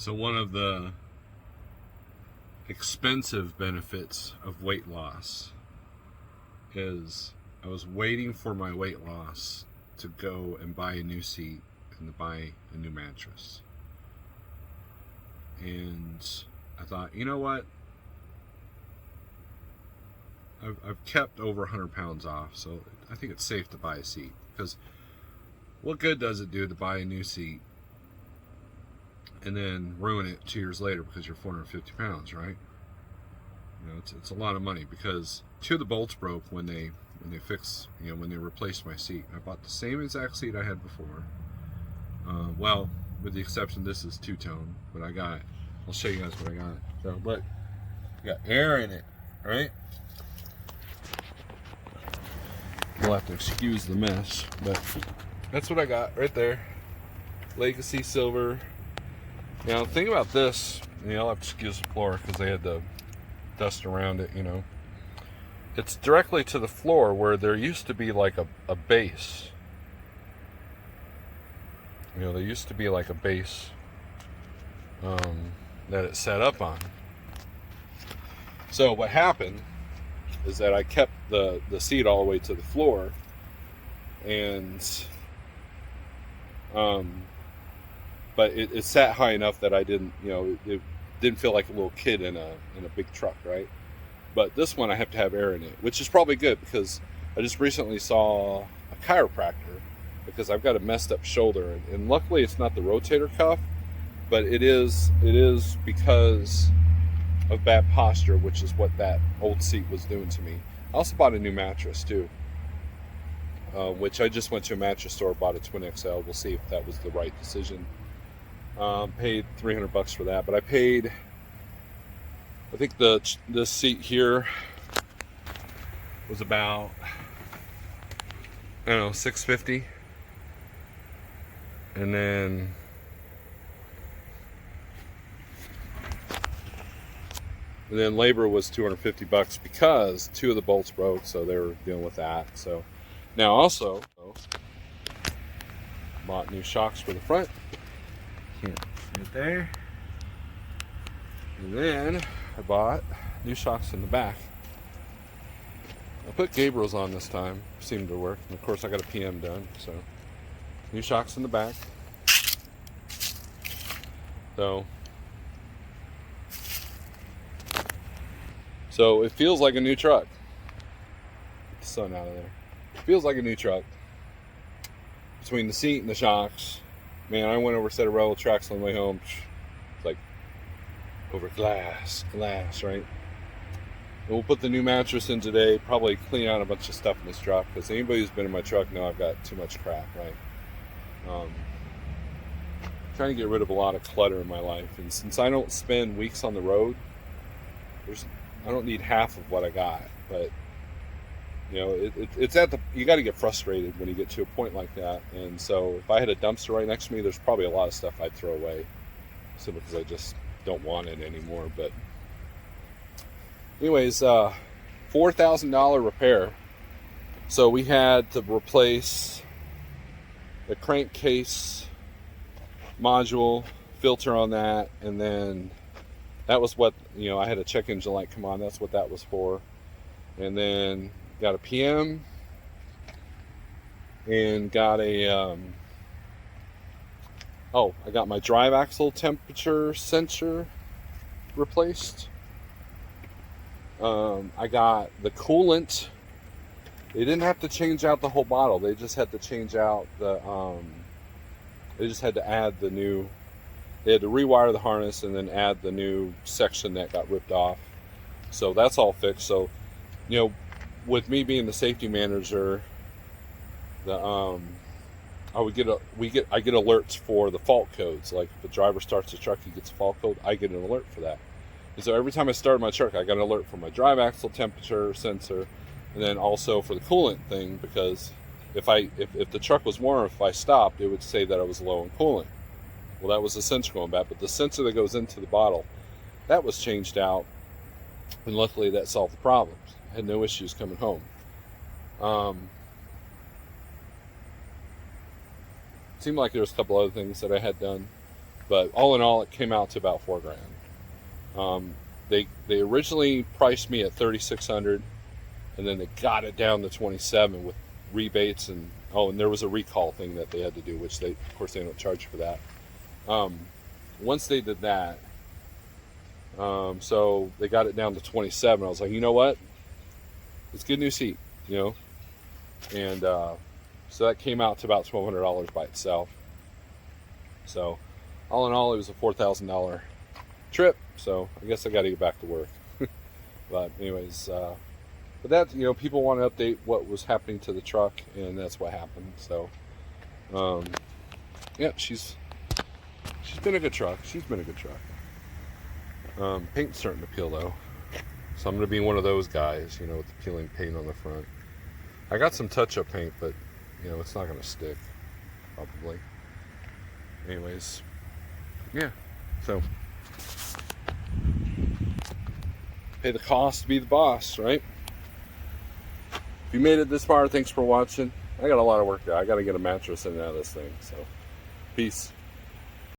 So one of the expensive benefits of weight loss is I was waiting for my weight loss to go and buy a new seat and to buy a new mattress. And I thought, you know what? I've kept over 100 pounds off, so I think it's safe to buy a seat. Because what good does it do to buy a new seat and then ruin it 2 years later because you're 450 pounds, right? You know, it's a lot of money, because two of the bolts broke when they replaced my seat. I bought the same exact seat I had before. Well, with the exception, this is two-tone, but I'll show you guys what I got. So, look, I got air in it, right? You'll have to excuse the mess, but that's what I got right there. Legacy silver. Now, the thing about this, I'll have to excuse the floor because they had the dust around it, It's directly to the floor where there used to be like a base. There used to be like a base that it set up on. So what happened is that I kept the seat all the way to the floor, and but it sat high enough that I didn't, it didn't feel like a little kid in a big truck, right? But this one I have to have air in it, which is probably good because I just recently saw a chiropractor because I've got a messed up shoulder, and luckily it's not the rotator cuff, but it is because of bad posture, which is what that old seat was doing to me. I also bought a new mattress too, which I just went to a mattress store, bought a Twin XL. We'll see if that was the right decision. Paid $300 for that, but I think this seat here was about, I don't know, $650, and then labor was $250 because two of the bolts broke, so they were dealing with that. So now also bought new shocks for the front. Can't see it there. And then I bought new shocks in the back. I put Gabriel's on this time. Seemed to work. And of course I got a PM done. So new shocks in the back. So it feels like a new truck. Get the sun out of there. It feels like a new truck. Between the seat and the shocks. Man, I went over a set of railroad tracks on the way home. It's like over glass, right? And we'll put the new mattress in today. Probably clean out a bunch of stuff in this truck, because anybody who's been in my truck know I've got too much crap, right? Trying to get rid of a lot of clutter in my life, and since I don't spend weeks on the road, I don't need half of what I got. But it's you got to get frustrated when you get to a point like that. And so if I had a dumpster right next to me, there's probably a lot of stuff I'd throw away simply because I just don't want it anymore. But anyways, $4,000 repair. So we had to replace the crankcase module, filter on that, and then that was what, I had a check engine light come on. That's what that was for. And then got a PM and got I got my drive axle temperature sensor replaced. I got the coolant. They didn't have to change out the whole bottle. They just had to change out they just had to add they had to rewire the harness and then add the new section that got ripped off. So that's all fixed. So, with me being the safety manager, I get alerts for the fault codes. Like if the driver starts the truck, he gets a fault code. I get an alert for that. And so every time I start my truck, I got an alert for my drive axle temperature sensor, and then also for the coolant thing, because if the truck was warm, if I stopped, it would say that I was low in coolant. Well, that was the sensor going bad, but the sensor that goes into the bottle, that was changed out, and luckily that solved the problems. I had no issues coming home. Seemed like there was a couple other things that I had done. But all in all, it came out to about $4,000. They originally priced me at 3,600, and then they got it down to 27 with rebates and and there was a recall thing that they had to do, which they, of course, they don't charge for that. Once they did that, so they got it down to 27. I was like, you know what? Let's get a new seat, and so that came out to about $1,200 by itself. So all in all, it was a $4,000 trip. So I guess I got to get back to work. But anyways, but that, people want to update what was happening to the truck, and that's what happened. So yeah, she's been a good truck. She's been a good truck. Paint's starting to peel though, so I'm gonna be one of those guys, with the peeling paint on the front. I got some touch-up paint, but it's not gonna stick probably. Anyways, yeah, so pay the cost, be the boss, right? If you made it this far, thanks for watching. I got a lot of work there. I got to get a mattress in and out of this thing. So, peace.